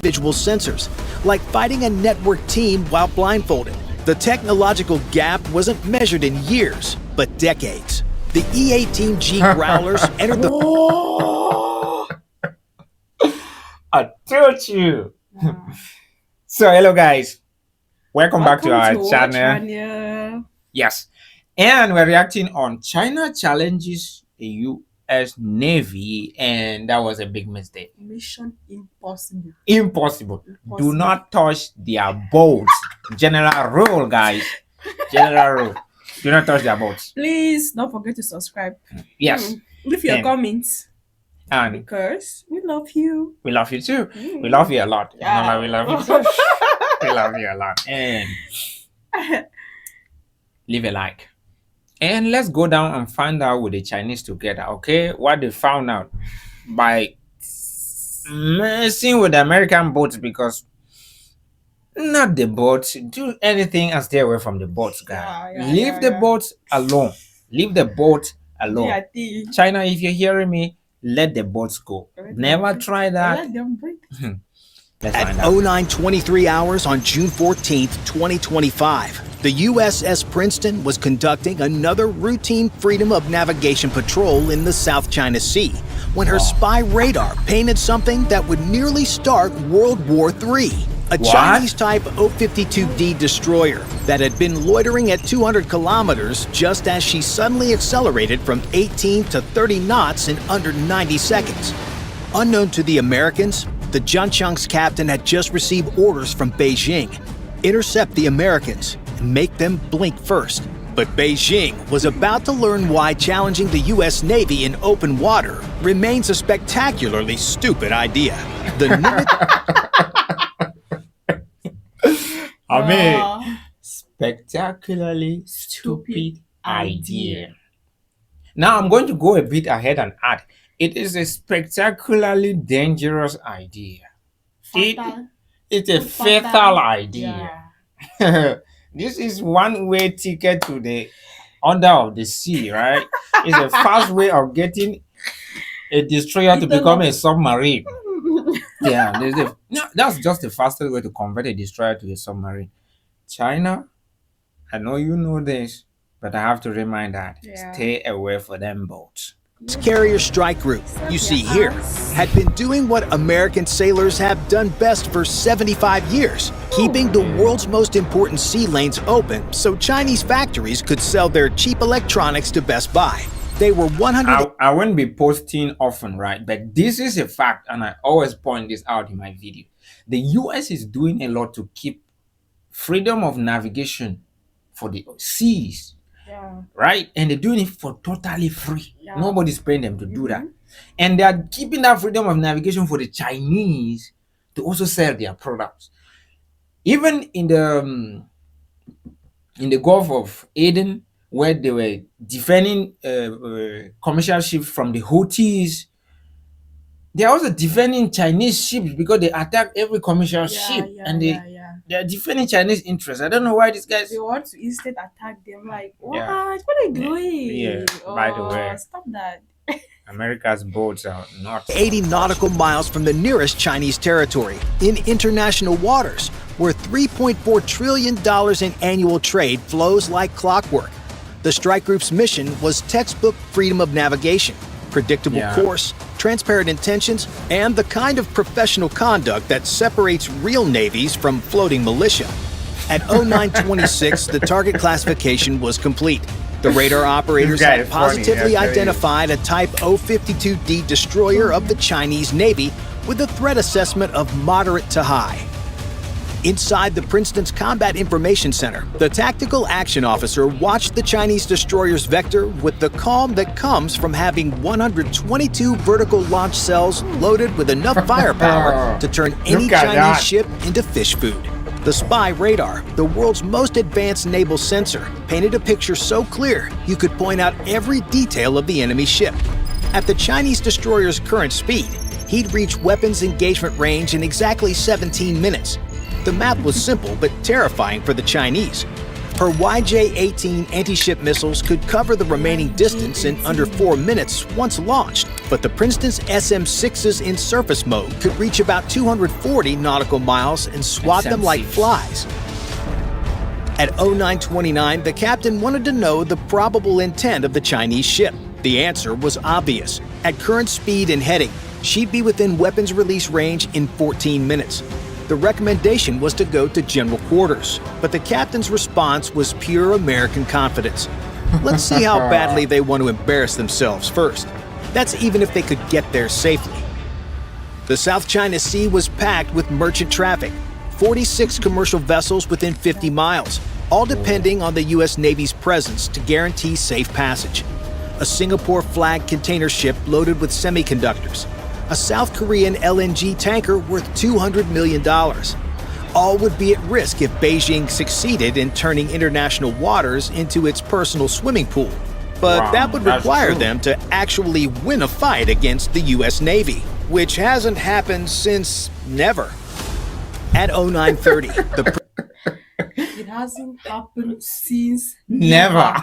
visual sensors, like fighting a network team while blindfolded. The technological gap wasn't measured in years, but decades. The E-18G Growlers entered the... I told you. So, hello guys. Welcome back to our channel. Yes. And we're reacting on China challenges the U.S. Navy, and that was a big mistake. Mission impossible. Impossible. Do not touch their boats. General rule, guys. General rule. Do not touch their boats. Please don't forget to subscribe. Yes. Leave your comments. And because we love you. We love you too. We love you a lot. Yeah. No, we love you too. We love you a lot. And leave a like. And let's go down and find out with the Chinese together, okay? What they found out by messing with the American boats, because not the boats. Do anything and stay away from the boats, guys. Leave the boats alone. Leave the boat alone. China, if you're hearing me, let the boats go. Never try that. Let them breathe. At 09:23 hours on June 14th, 2025, the USS Princeton was conducting another routine freedom of navigation patrol in the South China Sea when her spy radar painted something that would nearly start World War III. A Chinese-type O-52D destroyer that had been loitering at 200 kilometers just as she suddenly accelerated from 18 to 30 knots in under 90 seconds. Unknown to the Americans, the Jiancheng's captain had just received orders from Beijing: intercept the Americans and make them blink first. But Beijing was about to learn why challenging the U.S. Navy in open water remains a spectacularly stupid idea. The spectacularly stupid idea. Now I'm going to go a bit ahead and add, it is a spectacularly dangerous idea. It's a fatal idea. Yeah. This is one-way ticket to the under of the sea, right? It's a fast way of getting a destroyer to become a submarine. Yeah, that's just the fastest way to convert a destroyer to a submarine. China, I know you know this, but I have to remind that. Stay away from them boats. Carrier strike group, you see here, had been doing what American sailors have done best for 75 years, keeping the world's most important sea lanes open so Chinese factories could sell their cheap electronics to Best Buy. They were 100... I wouldn't be posting often, right? But this is a fact, and I always point this out in my video. The US is doing a lot to keep freedom of navigation for the seas. Right? And they're doing it for totally free. Nobody's paying them to do that. And they are keeping that freedom of navigation for the Chinese to also sell their products. Even in the Gulf of Aden, where they were defending commercial ships from the Houthis, they're also defending Chinese ships because they attack every commercial ship, and they're defending Chinese interests. I don't know why these guys... They want to instead attack them. Like, what? What are you doing? Yeah, by the way. Stop that. America's boats are not... 80 nautical miles from the nearest Chinese territory, in international waters, where $3.4 trillion in annual trade flows like clockwork. The strike group's mission was textbook freedom of navigation, predictable course, transparent intentions, and the kind of professional conduct that separates real navies from floating militia. At 09:26, the target classification was complete. The radar operators had positively identified a Type O-52D destroyer of the Chinese Navy with a threat assessment of moderate to high. Inside the Princeton's Combat Information Center, the tactical action officer watched the Chinese destroyer's vector with the calm that comes from having 122 vertical launch cells loaded with enough firepower to turn any Chinese ship into fish food. The spy radar, the world's most advanced naval sensor, painted a picture so clear you could point out every detail of the enemy ship. At the Chinese destroyer's current speed, he'd reach weapons engagement range in exactly 17 minutes. The map was simple but terrifying for the Chinese. Her YJ-18 anti-ship missiles could cover the remaining distance in under 4 minutes once launched, but the Princeton's SM-6s in surface mode could reach about 240 nautical miles and swat them like flies. At 0929, the captain wanted to know the probable intent of the Chinese ship. The answer was obvious. At current speed and heading, she'd be within weapons release range in 14 minutes. The recommendation was to go to general quarters, but the captain's response was pure American confidence. Let's see how badly they want to embarrass themselves first. That's even if they could get there safely. The South China Sea was packed with merchant traffic, 46 commercial vessels within 50 miles, all depending on the U.S. Navy's presence to guarantee safe passage. A Singapore-flagged container ship loaded with semiconductors, a South Korean LNG tanker worth $200 million. All would be at risk if Beijing succeeded in turning international waters into its personal swimming pool. But that would require them to actually win a fight against the U.S. Navy, which hasn't happened since never. At 0930, It hasn't happened since Never.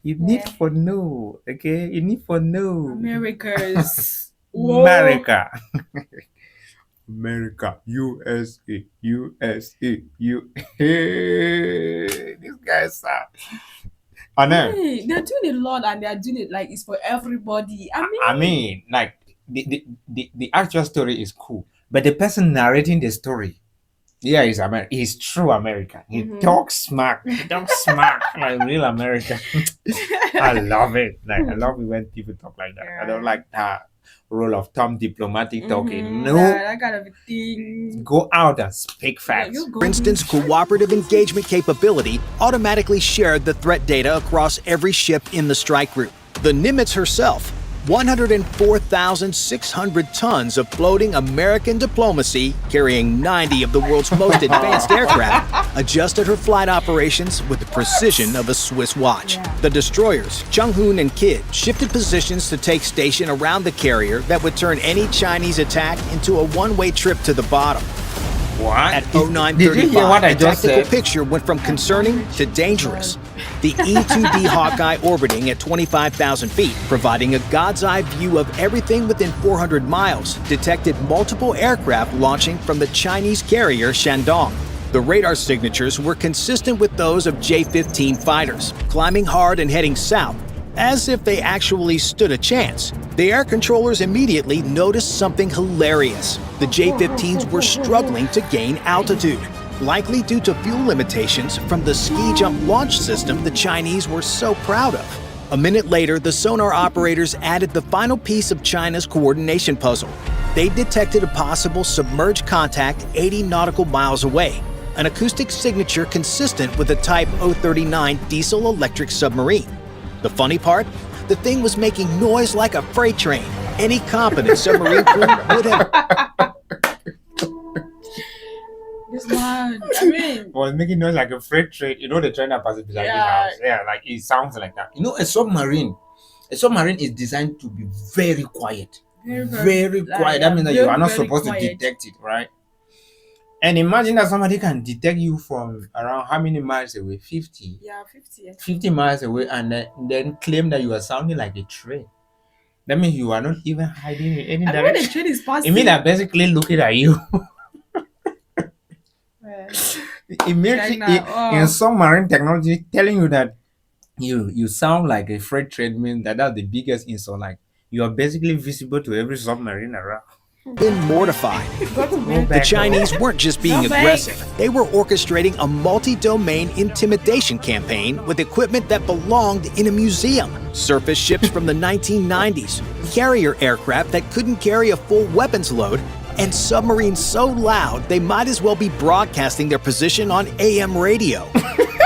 You need for know, okay? You need for know. America's. America. America. USA. USA. These guys are. I know. Hey, they're doing a lot and they're doing it like it's for everybody. I mean, like, the actual story is cool, but the person narrating the story, yeah, he's true American. He talks smart. He talks smart like real American. I love it. Like, I love it when people talk like that. I don't like that role of Tom diplomatic talking. No, that kind of a thing. go out and speak facts. Princeton's cooperative engagement capability automatically shared the threat data across every ship in the strike group. The Nimitz herself, 104,600 tons of floating American diplomacy carrying 90 of the world's most advanced aircraft, adjusted her flight operations with the precision of a Swiss watch. The destroyers, Changhoon and Kidd, shifted positions to take station around the carrier that would turn any Chinese attack into a one-way trip to the bottom. What? At Did you hear 0935, what I the just tactical said? picture went from concerning to dangerous. The E-2D Hawkeye orbiting at 25,000 feet, providing a god's eye view of everything within 400 miles, detected multiple aircraft launching from the Chinese carrier Shandong. The radar signatures were consistent with those of J-15 fighters, climbing hard and heading south, as if they actually stood a chance. The air controllers immediately noticed something hilarious. The J-15s were struggling to gain altitude, likely due to fuel limitations from the ski jump launch system the Chinese were so proud of. A minute later, the sonar operators added the final piece of China's coordination puzzle. They detected a possible submerged contact 80 nautical miles away, an acoustic signature consistent with a Type 039 diesel-electric submarine. The funny part? The thing was making noise like a freight train. Any competent submarine crew would have... This man, I mean, Was making noise like a freight train. You know the train that passes beside your house. Yeah, like it sounds like that. You know, a submarine is designed to be very quiet. Very quiet. That means that you are not supposed to detect it, right? And imagine that somebody can detect you from around how many miles away? 50. Yeah, 50. 50 miles away, and then claim that you are sounding like a train. That means you are not even hiding in any And when the direction. train is passing, It means they're basically looking at you. It makes in submarine technology telling you that you sound like a freight train means that's the biggest insult. Like, you are basically visible to every submarine around. been mortified. The Chinese weren't just being aggressive. They were orchestrating a multi-domain intimidation campaign with equipment that belonged in a museum. Surface ships from the 1990s, carrier aircraft that couldn't carry a full weapons load, and submarines so loud they might as well be broadcasting their position on AM radio.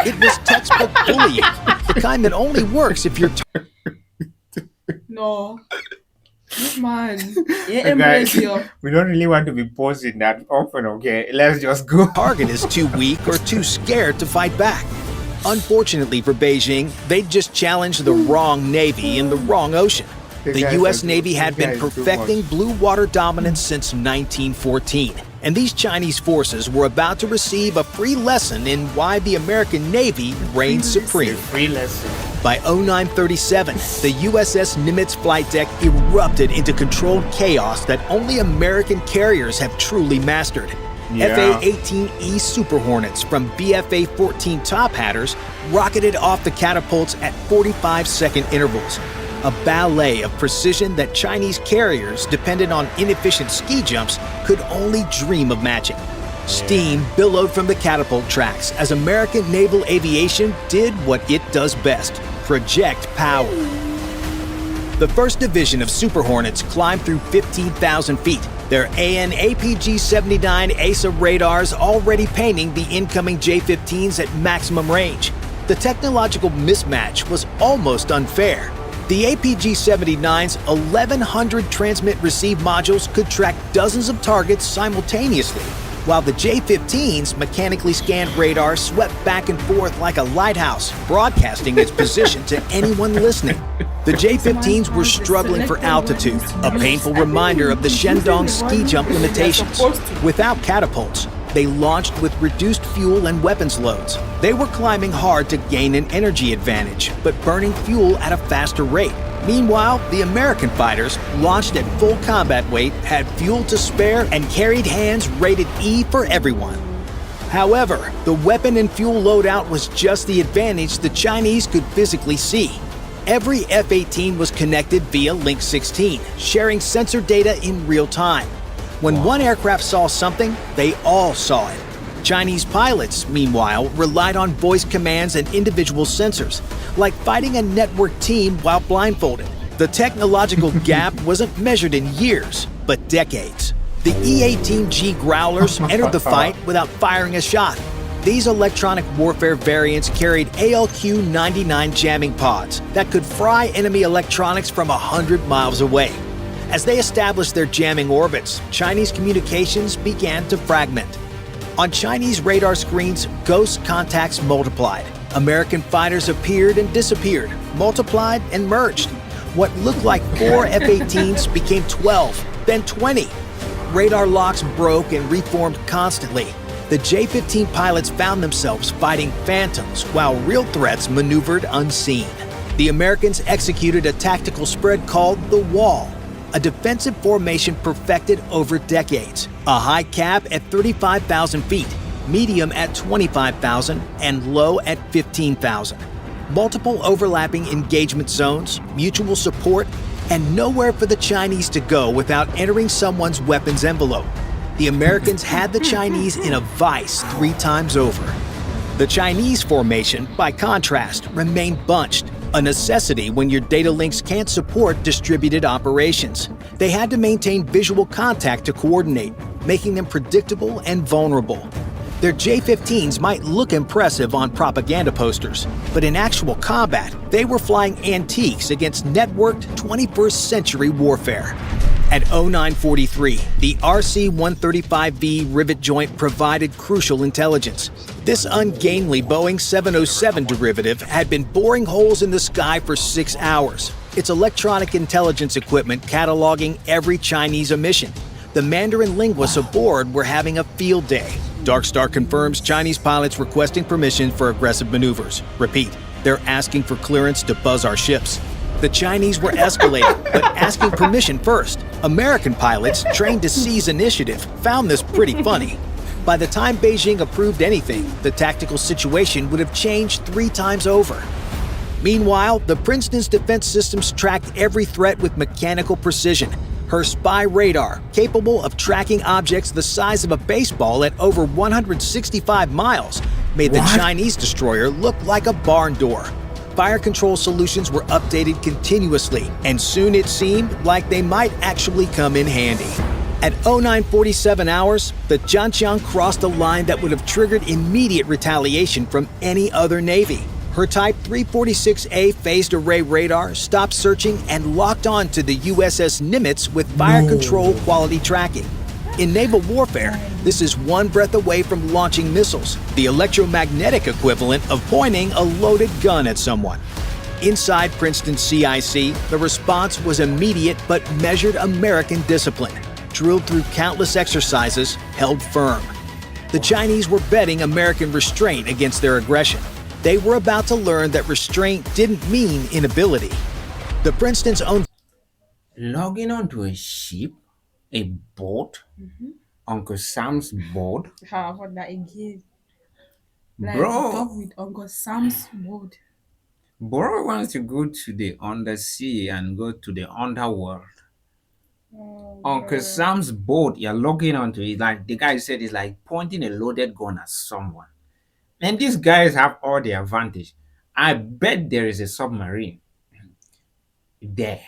It was textbook bullying, the kind that only works if you're... No. Man, Guys, we don't really want to be posting that often, okay? Let's just go. Target is too weak or too scared to fight back. Unfortunately for Beijing, they just challenged the wrong navy in the wrong ocean. The U.S. Navy had been perfecting blue water dominance since 1914, and these Chinese forces were about to receive a free lesson in why the American Navy reigned supreme. Free lesson. By 0937, the USS Nimitz flight deck erupted into controlled chaos that only American carriers have truly mastered. Yeah. FA-18E Super Hornets from BFA-14 top hatters rocketed off the catapults at 45-second intervals. A ballet of precision that Chinese carriers, dependent on inefficient ski jumps, could only dream of matching. Steam billowed from the catapult tracks as American naval aviation did what it does best: project power. The 1st Division of Super Hornets climbed through 15,000 feet, their AN/APG-79 ASA radars already painting the incoming J-15s at maximum range. The technological mismatch was almost unfair. The APG-79's 1,100 transmit-receive modules could track dozens of targets simultaneously, while the J-15's mechanically scanned radar swept back and forth like a lighthouse, broadcasting its position to anyone listening. The J-15s were struggling for altitude, a painful reminder of the Shandong ski jump limitations. Without catapults, they launched with reduced fuel and weapons loads. They were climbing hard to gain an energy advantage, but burning fuel at a faster rate. Meanwhile, the American fighters, launched at full combat weight, had fuel to spare and carried hands rated E for everyone. However, the weapon and fuel loadout was just the advantage the Chinese could physically see. Every F-18 was connected via Link 16, sharing sensor data in real time. When one aircraft saw something, they all saw it. Chinese pilots, meanwhile, relied on voice commands and individual sensors, like fighting a network team while blindfolded. The technological gap wasn't measured in years, but decades. The E-18G Growlers entered the fight without firing a shot. These electronic warfare variants carried ALQ-99 jamming pods that could fry enemy electronics from 100 miles away. As they established their jamming orbits, Chinese communications began to fragment. On Chinese radar screens, ghost contacts multiplied. American fighters appeared and disappeared, multiplied and merged. What looked like 4 F-18s became 12, then 20. Radar locks broke and reformed constantly. The J-15 pilots found themselves fighting phantoms while real threats maneuvered unseen. The Americans executed a tactical spread called the Wall, a defensive formation perfected over decades. A high cap at 35,000 feet, medium at 25,000, and low at 15,000. Multiple overlapping engagement zones, mutual support, and nowhere for the Chinese to go without entering someone's weapons envelope. The Americans had the Chinese in a vice 3 times over. The Chinese formation, by contrast, remained bunched, a necessity when your data links can't support distributed operations. They had to maintain visual contact to coordinate, making them predictable and vulnerable. Their J-15s might look impressive on propaganda posters, but in actual combat, they were flying antiques against networked 21st century warfare. At 0943, the RC-135V rivet joint provided crucial intelligence. This ungainly Boeing 707 derivative had been boring holes in the sky for 6 hours, its electronic intelligence equipment cataloging every Chinese emission. The Mandarin linguists aboard were having a field day. Dark Star confirms Chinese pilots requesting permission for aggressive maneuvers. Repeat, they're asking for clearance to buzz our ships. The Chinese were escalating, but asking permission first. American pilots, trained to seize initiative, found this pretty funny. By the time Beijing approved anything, the tactical situation would have changed 3 times over. Meanwhile, the Princeton's defense systems tracked every threat with mechanical precision. Her spy radar, capable of tracking objects the size of a baseball at over 165 miles, made the Chinese destroyer look like a barn door. Fire control solutions were updated continuously, and soon it seemed like they might actually come in handy. At 0947 hours, the Zhanqiang crossed a line that would have triggered immediate retaliation from any other navy. Her Type 346A phased array radar stopped searching and locked on to the USS Nimitz with fire control quality tracking. In naval warfare, this is one breath away from launching missiles, the electromagnetic equivalent of pointing a loaded gun at someone. Inside Princeton CIC, the response was immediate but measured American discipline, drilled through countless exercises, held firm. The Chinese were betting American restraint against their aggression. They were about to learn that restraint didn't mean inability. The Princeton's own Logging onto a ship, a boat, Uncle Sam's boat. How about that again? Like, Bro, talk with Uncle Sam's word. bro wants to go to the undersea and go to the underworld. Uncle Sam's boat, you're logging onto it. Like the guy said, it's like pointing a loaded gun at someone. And these guys have all the advantage. I bet there is a submarine there,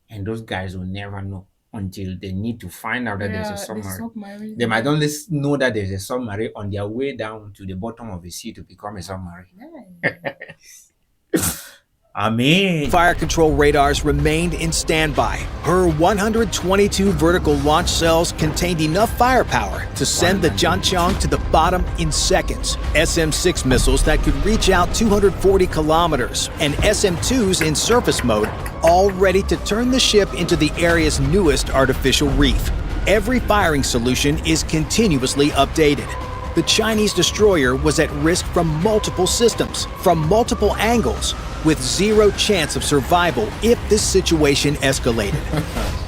and those guys will never know until they need to find out that there's a The submarine. They might only know that there's a submarine on their way down to the bottom of the sea to become a submarine. I mean, fire control radars remained in standby. Her 122 vertical launch cells contained enough firepower to send the Jianqiang to the bottom in seconds. SM-6 missiles that could reach out 240 kilometers and SM-2s in surface mode, all ready to turn the ship into the area's newest artificial reef. Every firing solution is continuously updated. The Chinese destroyer was at risk from multiple systems, from multiple angles, with zero chance of survival if this situation escalated.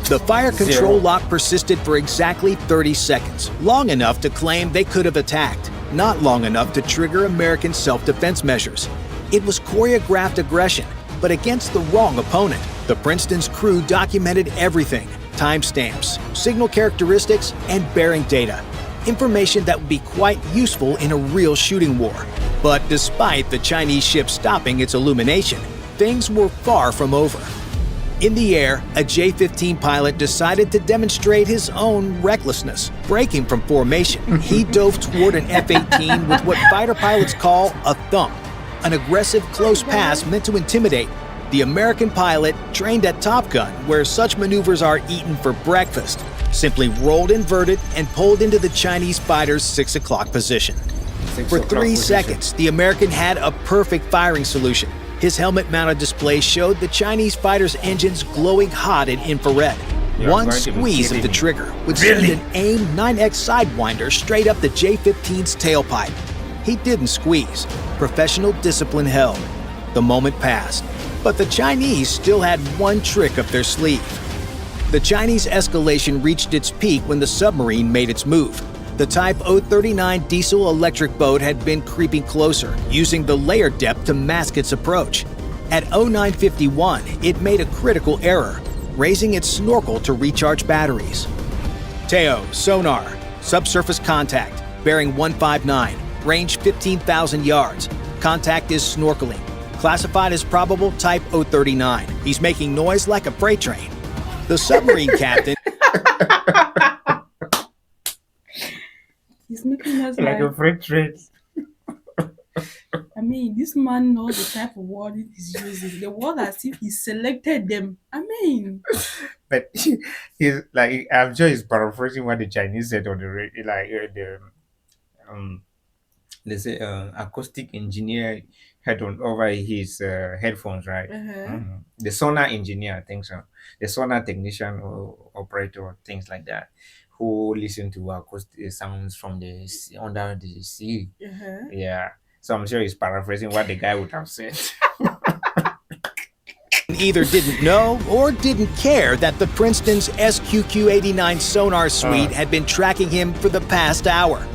The fire control lock persisted for exactly 30 seconds, long enough to claim they could have attacked, not long enough to trigger American self-defense measures. It was choreographed aggression, but against the wrong opponent. The Princeton's crew documented everything: timestamps, signal characteristics, and bearing data. Information that would be quite useful in a real shooting war. But despite the Chinese ship stopping its illumination, things were far from over. In the air, a J-15 pilot decided to demonstrate his own recklessness. Breaking from formation, he dove toward an F-18 with what fighter pilots call a thump, an aggressive close pass meant to intimidate. The American pilot, trained at Top Gun, where such maneuvers are eaten for breakfast, simply rolled inverted and pulled into the Chinese fighter's 6 o'clock position. For 3 seconds, the American had a perfect firing solution. His helmet-mounted display showed the Chinese fighter's engines glowing hot in infrared. One squeeze of the trigger would send an AIM 9X Sidewinder straight up the J-15's tailpipe. He didn't squeeze. Professional discipline held. The moment passed. But the Chinese still had one trick up their sleeve. The Chinese Escalation reached its peak when the submarine made its move. The Type 039 diesel-electric boat had been creeping closer, using the layer depth to mask its approach. At 0951, it made a critical error, raising its snorkel to recharge batteries. Teo, sonar, subsurface contact, bearing 159, range 15,000 yards. Contact is snorkeling. Classified as probable Type 039. He's making noise like a freight train. The submarine captain... He's making us like a freight train. I mean, this man knows the type of word he's using. The word as if he selected them. I mean, But he's like, I'm sure he's paraphrasing what the Chinese said on the radio, like they say acoustic engineer had on over his headphones, right? The sonar engineer, I think so. The sonar technician or operator, things like that, who listen to acoustic sounds from the sea, under the sea. Yeah. So I'm sure he's paraphrasing what the guy would have said. Either didn't know or didn't care that the Princeton's SQQ-89 sonar suite had been tracking him for the past hour.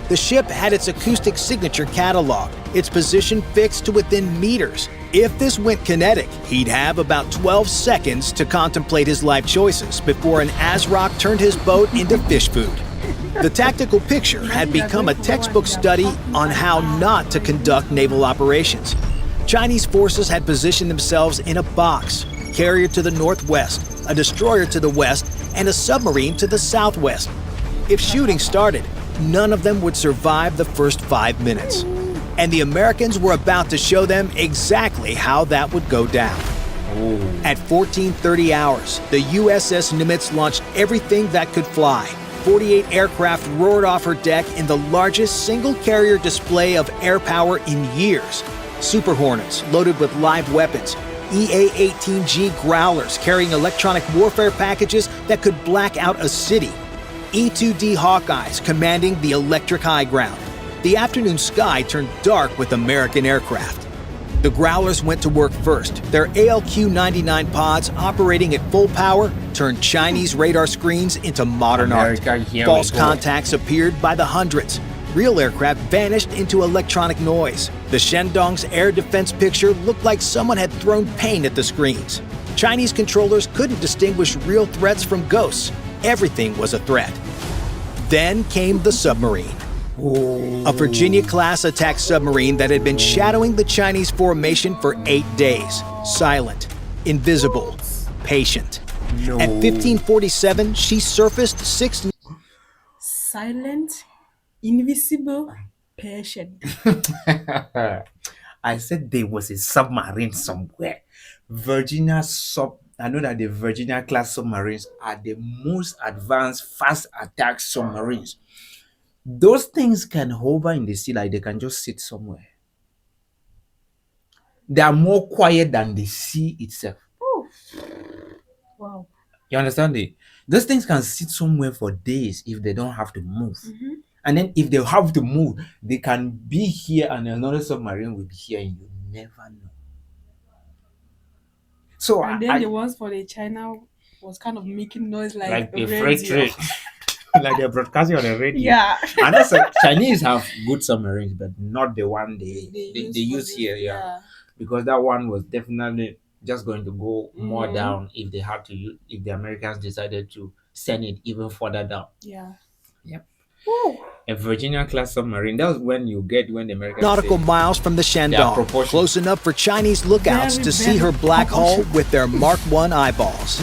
The ship had its acoustic signature catalog, its position fixed to within meters. If this went kinetic, he'd have about 12 seconds to contemplate his life choices before an ASRock turned his boat into fish food. The tactical picture had become a textbook study on how not to conduct naval operations. Chinese forces had positioned themselves in a box, a carrier to the northwest, a destroyer to the west, and a submarine to the southwest. If shooting started, none of them would survive the first 5 minutes. And the Americans were about to show them exactly how that would go down. At 14:30 hours, the USS Nimitz launched everything that could fly. 48 aircraft roared off her deck in the largest single-carrier display of air power in years. Super Hornets loaded with live weapons, EA-18G Growlers carrying electronic warfare packages that could black out a city. E-2D Hawkeyes commanding the electric high ground. The afternoon sky turned dark with American aircraft. The Growlers went to work first. Their ALQ-99 pods operating at full power turned Chinese radar screens into modern America, art. here False we go. contacts appeared by the hundreds. Real aircraft vanished into electronic noise. The Shandong's air defense picture looked like someone had thrown paint at the screens. Chinese controllers couldn't distinguish real threats from ghosts. Everything was a threat. Then came the submarine. A Virginia-class attack submarine that had been shadowing the Chinese formation for 8 days. Silent, invisible, patient. No. At 1547, she surfaced 6 Silent, invisible, patient. I said there was a submarine somewhere. I know that the Virginia class submarines are the most advanced fast attack submarines. Those things can hover in the sea like they can just sit somewhere. They are more quiet than the sea itself. Oh. Wow. You understand it? Those things can sit somewhere for days if they don't have to move. And then if they have to move, they can be here and another submarine will be here and you never know. So And then the ones for the China was kind of making noise like a radio. freight train. Like they're broadcasting on the radio. Yeah. And that's like Chinese have good submarines, but not the one they use for here, this, yeah. Because that one was definitely just going to go more down if they had to use, if the Americans decided to send it even further down. Yeah. Yep. Woo. A Virginia class submarine. That was when the Americans nautical say, miles from the Shandong, proportion. close enough for Chinese lookouts Very, to see very her black hull proportion. with their Mark I eyeballs.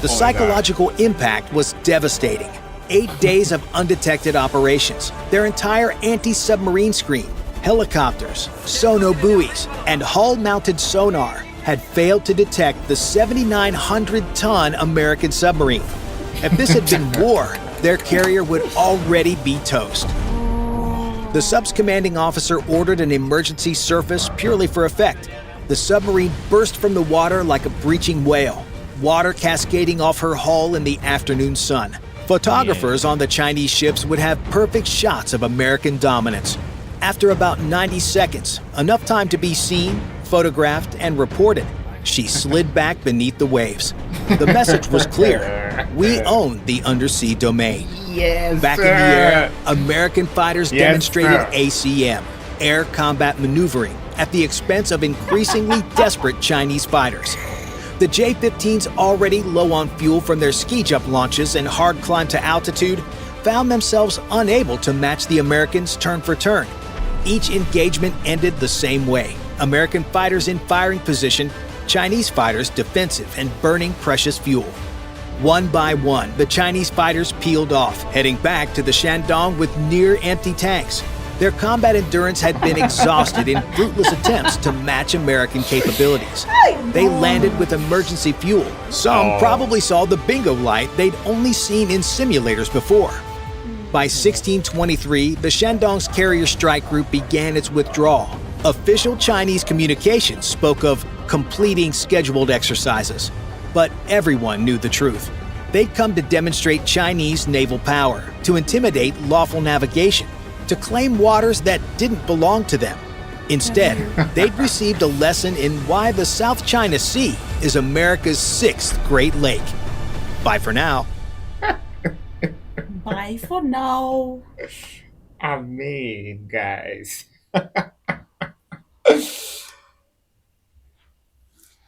The psychological impact was devastating. 8 days of undetected operations, their entire anti-submarine screen, helicopters, sono buoys, and hull-mounted sonar had failed to detect the 7,900-ton American submarine. If this had been war, their carrier would already be toast. The sub's commanding officer ordered an emergency surface purely for effect. The submarine burst from the water like a breaching whale, water cascading off her hull in the afternoon sun. Photographers on the Chinese ships would have perfect shots of American dominance. After about 90 seconds, enough time to be seen, photographed, and reported, she slid back beneath the waves. The message was clear. We own the undersea domain. Yes, Back in the air, American fighters Yes, demonstrated sir. ACM, air combat maneuvering, at the expense of increasingly desperate Chinese fighters. The J-15s, already low on fuel from their ski-jump launches and hard climb to altitude, found themselves unable to match the Americans turn for turn. Each engagement ended the same way. American fighters in firing position, Chinese fighters defensive and burning precious fuel. One by one, the Chinese fighters peeled off, heading back to the Shandong with near-empty tanks. Their combat endurance had been exhausted in fruitless attempts to match American capabilities. They landed with emergency fuel. Some probably saw the bingo light they'd only seen in simulators before. By 1623, the Shandong's carrier strike group began its withdrawal. Official Chinese communications spoke of completing scheduled exercises. But everyone knew the truth. They'd come to demonstrate Chinese naval power, to intimidate lawful navigation, to claim waters that didn't belong to them. Instead, they'd received a lesson in why the South China Sea is America's 6th Great Lake. Bye for now. Bye for now. I mean, guys.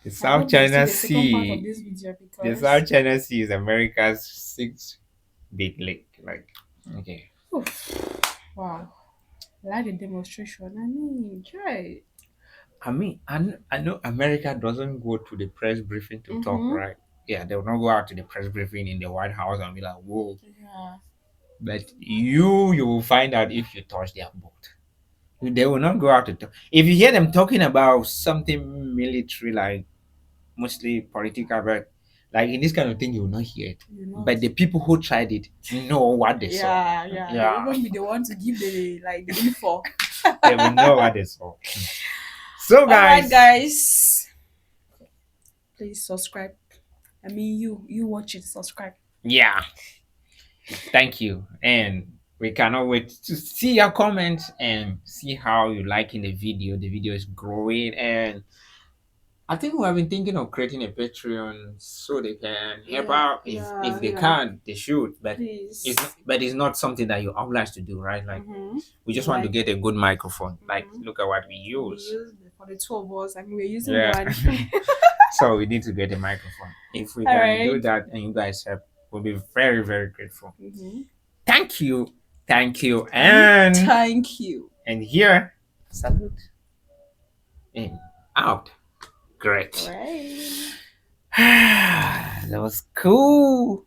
The South China Sea. The South China Sea is America's 6th big lake. Like, okay. Wow. I like the demonstration. I mean, try. I know America doesn't go to the press briefing to talk, right? Yeah, they will not go out to the press briefing in the White House and be like, whoa. Yeah. But you will find out if you touch their boat. They will not go out to talk. If you hear them talking about something military, like mostly political, but like in this kind of thing, you will not hear it. But the people who tried it know what they saw. Yeah. Even if they want to give the info. They will know what they saw. So, Alright, guys. please subscribe. I mean, you watch it, subscribe. Yeah. Thank you. And we cannot wait to see your comments and see how you liking the video. The video is growing, and I think we have been thinking of creating a Patreon so they can help out. If they can, they should. But Please. it's not something that you're obliged to do, right? Like we just want to Like- get a good microphone. Like look at what we We use. use for the two of us. I mean, we're using Yeah. one. So we need to get a microphone. If we All can do right. that and you guys help, we'll be very, very grateful. Thank you. Thank you. And Thank you. and here, salute. And out. Great. Right. That was cool.